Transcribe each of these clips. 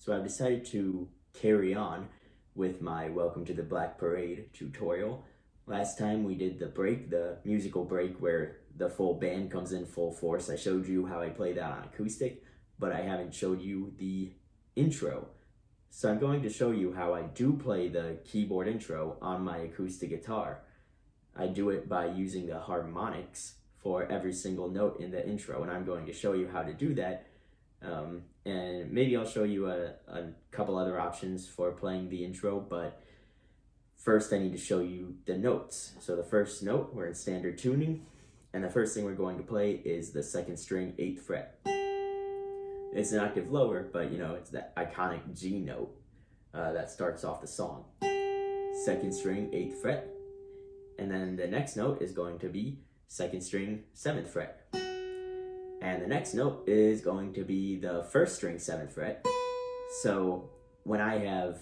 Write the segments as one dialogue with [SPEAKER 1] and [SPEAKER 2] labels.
[SPEAKER 1] So I've decided to carry on with my Welcome to the Black Parade tutorial. Last time we did the break, the musical break where the full band comes in full force. I showed you how I play that on acoustic, but I haven't showed you the intro. So I'm going to show you how I do play the keyboard intro on my acoustic guitar. I do it by using the harmonics for every single note in the intro, and I'm going to show you how to do that. And maybe I'll show you a couple other options for playing the intro, but first I need to show you the notes. So the first note, we're in standard tuning, and the first thing we're going to play is the second string 8th fret. It's an octave lower, but you know, it's that iconic G note that starts off the song. Second string 8th fret, and then the next note is going to be second string 7th fret. And the next note is going to be the first string 7th fret. So when I have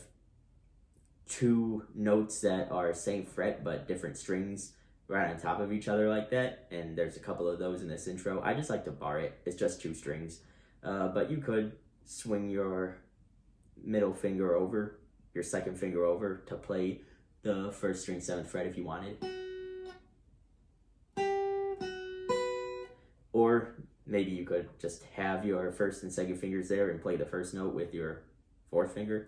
[SPEAKER 1] two notes that are same fret but different strings right on top of each other like that, and there's a couple of those in this intro, I just like to bar it. It's just two strings. But you could swing your middle finger over, your second finger over to play the first string 7th fret if you wanted. Or maybe you could just have your first and second fingers there and play the first note with your fourth finger.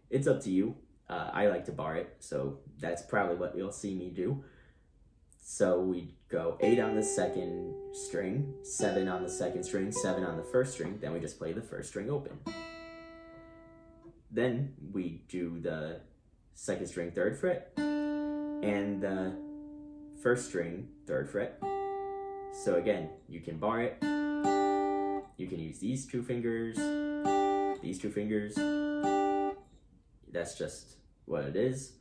[SPEAKER 1] It's up to you. I like to bar it, so that's probably what you'll see me do. So we go 8 on the second string, 7 on the second string, 7 on the first string, then we just play the first string open. Then we do the second string 3rd fret and the first string 3rd fret. So again, you can bar it. You can use these two fingers, these two fingers. That's just what it is.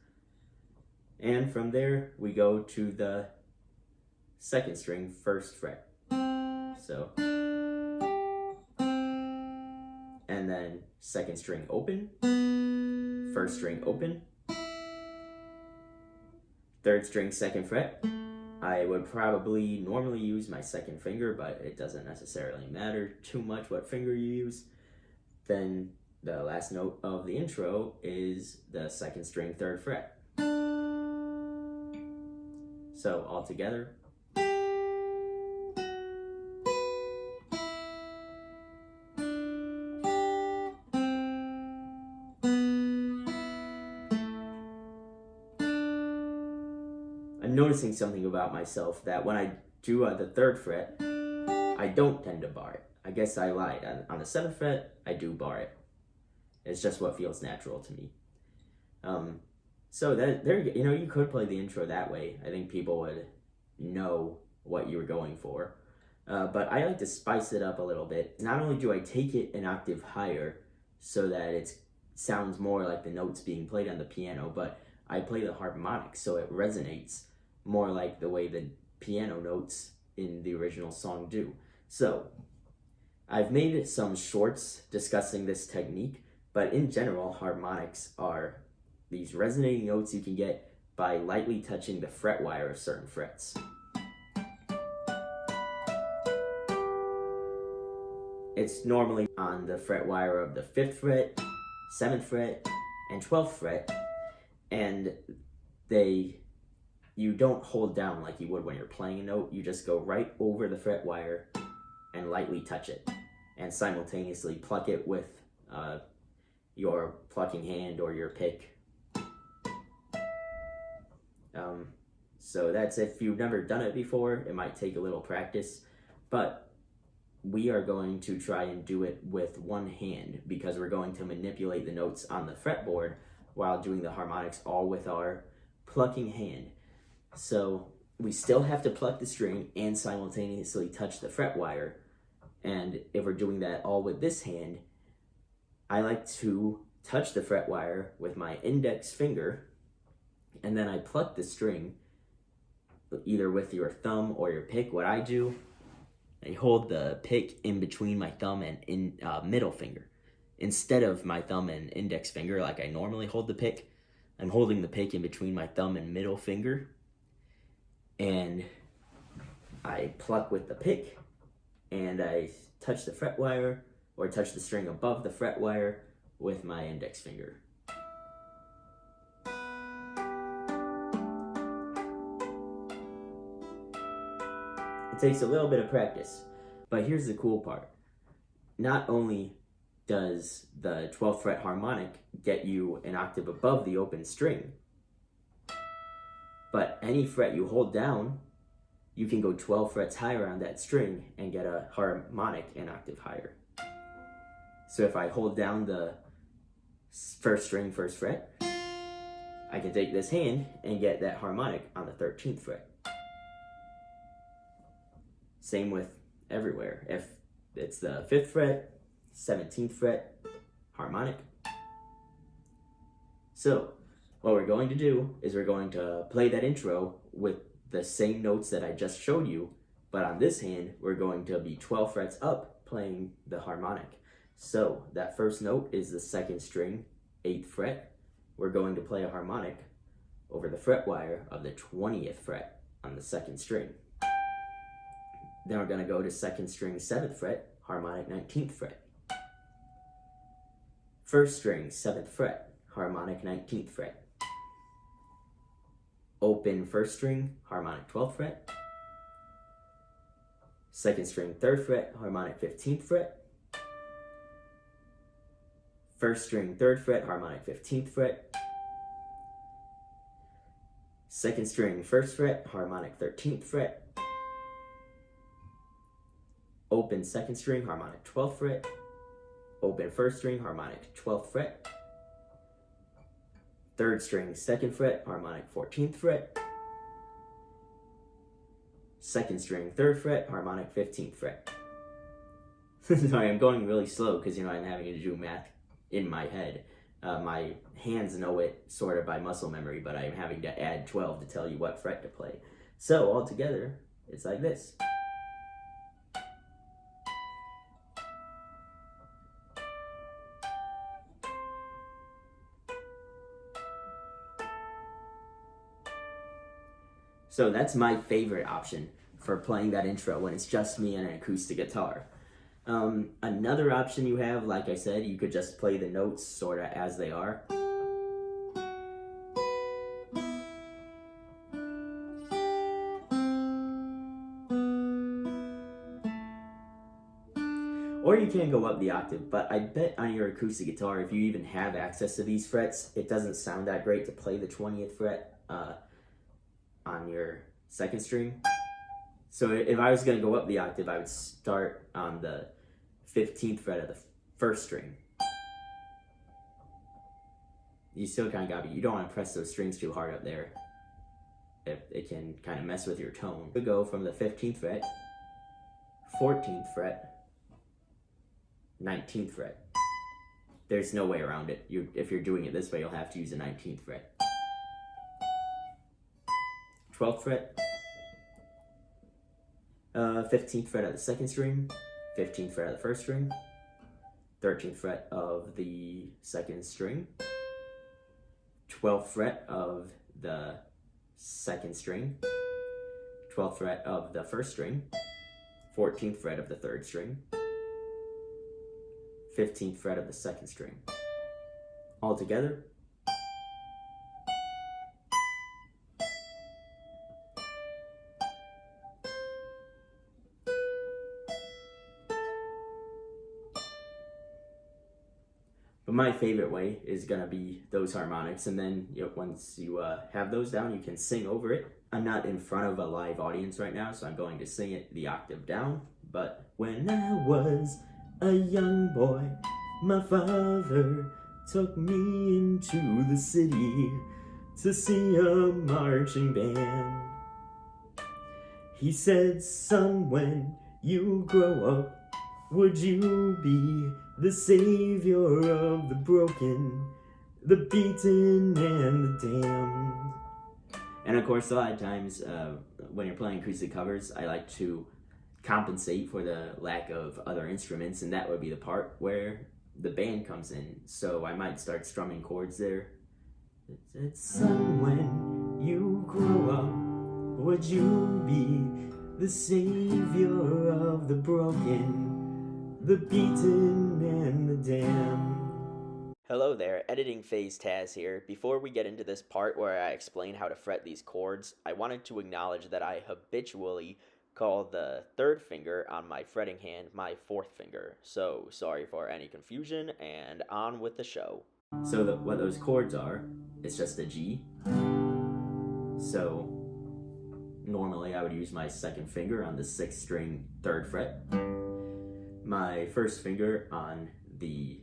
[SPEAKER 1] And from there, we go to the second string 1st fret. So, and then second string open, first string open, 3rd string 2nd fret. I would probably normally use my second finger, but it doesn't necessarily matter too much what finger you use. Then the last note of the intro is the second string 3rd fret. So all together. I'm noticing something about myself, that when I do the 3rd fret, I don't tend to bar it. I guess I lied. On the 7th fret, I do bar it. It's just what feels natural to me. So that there, you know, you could play the intro that way. I think people would know what you were going for. But I like to spice it up a little bit. Not only do I take it an octave higher so that it sounds more like the notes being played on the piano, but I play the harmonics so it resonates more like the way the piano notes in the original song do. So I've made some shorts discussing this technique, but in general, harmonics are these resonating notes you can get by lightly touching the fret wire of certain frets. It's normally on the fret wire of the 5th fret, 7th fret, and 12th fret, and you don't hold down like you would when you're playing a note. You just go right over the fret wire and lightly touch it, and simultaneously pluck it with your plucking hand or your pick. So that's, if you've never done it before, it might take a little practice, but we are going to try and do it with one hand because we're going to manipulate the notes on the fretboard while doing the harmonics all with our plucking hand. So we still have to pluck the string and simultaneously touch the fret wire. And if we're doing that all with this hand, I like to touch the fret wire with my index finger, and then I pluck the string either with your thumb or your pick. What I do, I hold the pick in between my thumb and middle finger. Instead of my thumb and index finger like I normally hold the pick, I'm holding the pick in between my thumb and middle finger, and I pluck with the pick, and I touch the fret wire, or touch the string above the fret wire with my index finger. It takes a little bit of practice, but here's the cool part. Not only does the 12th fret harmonic get you an octave above the open string, but any fret you hold down, you can go 12 frets higher on that string and get a harmonic an octave higher. So if I hold down the first string, first fret, I can take this hand and get that harmonic on the 13th fret. Same with everywhere. If it's the 5th fret, 17th fret, harmonic. So what we're going to do is we're going to play that intro with the same notes that I just showed you, but on this hand, we're going to be 12 frets up playing the harmonic. So that first note is the 2nd string, 8th fret. We're going to play a harmonic over the fret wire of the 20th fret on the 2nd string. Then we're going to go to 2nd string, 7th fret, harmonic 19th fret. 1st string, 7th fret, harmonic 19th fret. Open 1st string, harmonic 12th fret. 2nd string, 3rd fret, harmonic 15th fret. 1st string, 3rd fret, harmonic 15th fret. 2nd string, 1st fret, harmonic 13th fret. Open 2nd string, harmonic 12th fret. Open 1st string, harmonic 12th fret. 3rd string, 2nd fret, harmonic 14th fret. 2nd string, 3rd fret, harmonic 15th fret. Sorry, I'm going really slow because, I'm having to do math in my head. My hands know it sort of by muscle memory, but I'm having to add 12 to tell you what fret to play. So all together, it's like this. So that's my favorite option for playing that intro when it's just me and an acoustic guitar. Another option you have, like I said, you could just play the notes sort of as they are. Or you can go up the octave, but I bet on your acoustic guitar, if you even have access to these frets, it doesn't sound that great to play the 20th fret on your 2nd string. So if I was going to go up the octave, I would start on the 15th fret of the 1st string. You still kind of got to, you don't want to press those strings too hard up there. It can kind of mess with your tone. We go from the 15th fret, 14th fret, 19th fret. There's no way around it. If you're doing it this way, you'll have to use the 19th fret. 12th fret, 15th fret of the 2nd string, 15th fret of the 1st string, 13th fret of the 2nd string, 12th fret of the 2nd string, 12th fret of the 1st string, 14th fret of the 3rd string, 15th fret of the 2nd string. All together. But my favorite way is going to be those harmonics, and then once you have those down, you can sing over it. I'm not in front of a live audience right now, so I'm going to sing it the octave down. But when I was a young boy, my father took me into the city to see a marching band. He said, "Son, when you grow up, would you be the savior of the broken, the beaten, and the damned?" And of course, a lot of times when you're playing acoustic covers, I like to compensate for the lack of other instruments, and that would be the part where the band comes in. So I might start strumming chords there. It's "Son, when you grow up, would you be the savior of the broken, the beaten, dam. Hello there, Editing Phase Taz here. Before we get into this part where I explain how to fret these chords, I wanted to acknowledge that I habitually call the third finger on my fretting hand my fourth finger. So sorry for any confusion, and on with the show. So what those chords are, it's just a G. So normally I would use my second finger on the 6th string 3rd fret, my first finger on the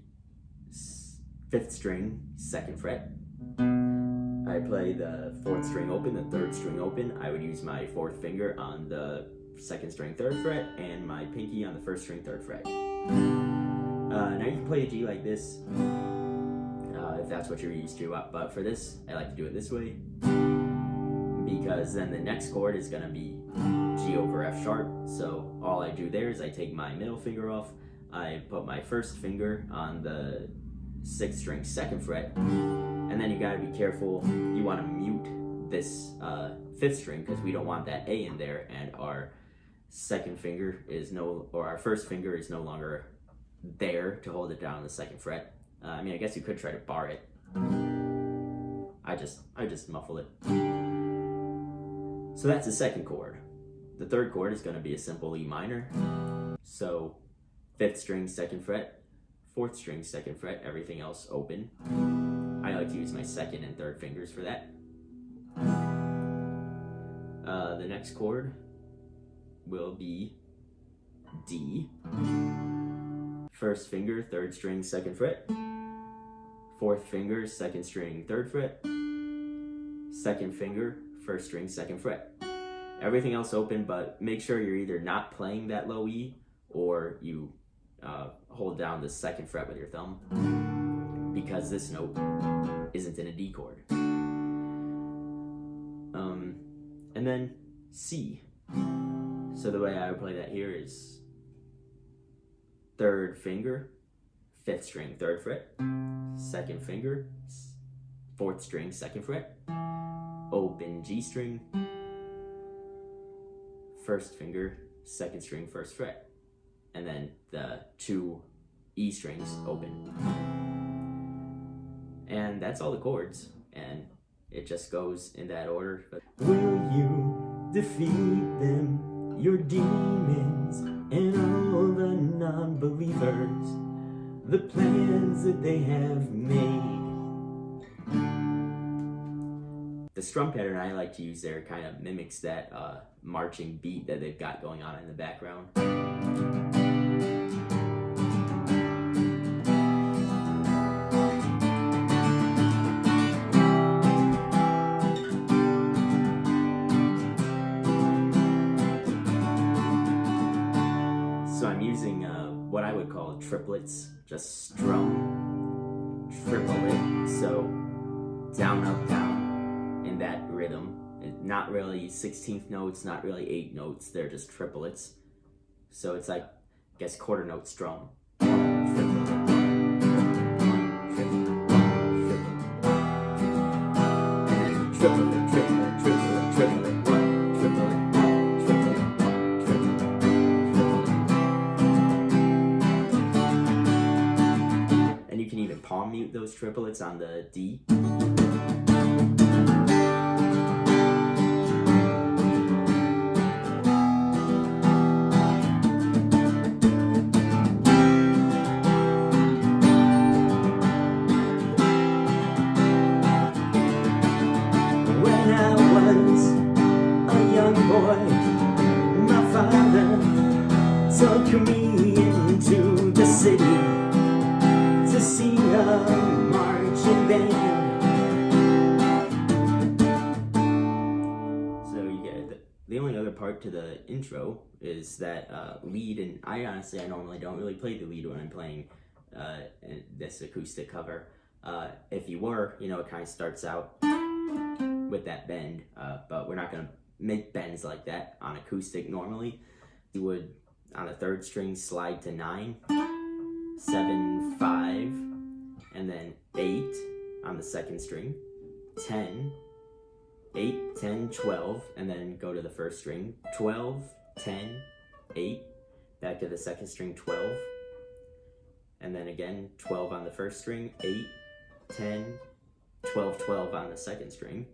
[SPEAKER 1] 5th string 2nd fret. I play the 4th string open, the 3rd string open. I would use my 4th finger on the 2nd string 3rd fret and my pinky on the 1st string 3rd fret. Now you can play a G like this if that's what you're used to, but for this I like to do it this way, because then the next chord is going to be G over F sharp. So all I do there is I take my middle finger off, I put my first finger on the 6th string 2nd fret, and then you got to be careful, you want to mute this 5th string because we don't want that A in there, and our second finger is our first finger is no longer there to hold it down on the 2nd fret. I mean, I guess you could try to bar it. I just muffle it. So that's the second chord. The third chord is going to be a simple E minor. So 5th string 2nd fret, 4th string 2nd fret, everything else open. I like to use my 2nd and 3rd fingers for that. The next chord will be D. 1st finger 3rd string 2nd fret, 4th finger 2nd string 3rd fret, 2nd finger 1st string 2nd fret. Everything else open, but make sure you're either not playing that low E or you hold down the 2nd fret with your thumb, because this note isn't in a D chord. And then C. So the way I would play that here is 3rd finger 5th string 3rd fret, 2nd finger 4th string 2nd fret, open G string, 1st finger 2nd string 1st fret, and then the 2 E strings open. And that's all the chords, and it just goes in that order. Will you defeat them, your demons, and all the non-believers, the plans that they have made? The strum pattern I like to use there kind of mimics that marching beat that they've got going on in the background. So I'm using what I would call triplets, just strum, triplet, so down, up, down, in that rhythm. Not really 16th notes, not really 8 notes, they're just triplets. So it's like, I guess, quarter note strum. Triplet, triplet, triplet, triplet, triplet, triplet, triplet, triplet. And you can even palm mute those triplets on the D. Took me into the city to see a marching band. So you get the only other part to the intro is that lead, and I normally don't really play the lead when I'm playing this acoustic cover. If you were, it kind of starts out with that bend, but we're not going to make bends like that on acoustic normally. You would, on the 3rd string, slide to 9, 7, 5, and then 8 on the 2nd string, 10, 8, 10, 12, and then go to the 1st string, 12, 10, 8, back to the 2nd string, 12, and then again 12 on the first string, 8, 10, 12, 12 on the second string,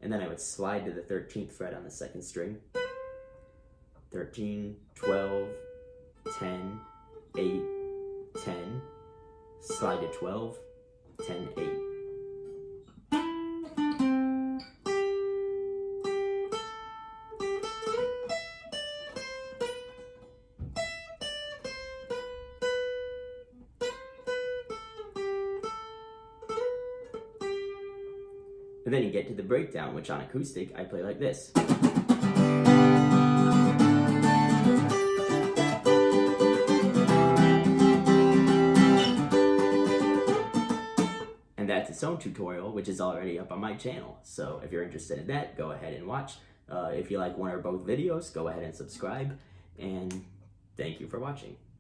[SPEAKER 1] and then I would slide to the 13th fret on the second string, 13, 12, 10, 8, 10, slide to 12, 10, 8. And then you get to the breakdown, which on acoustic I play like this. And that's its own tutorial, which is already up on my channel. So if you're interested in that, go ahead and watch. If you like one or both videos, go ahead and subscribe. And thank you for watching.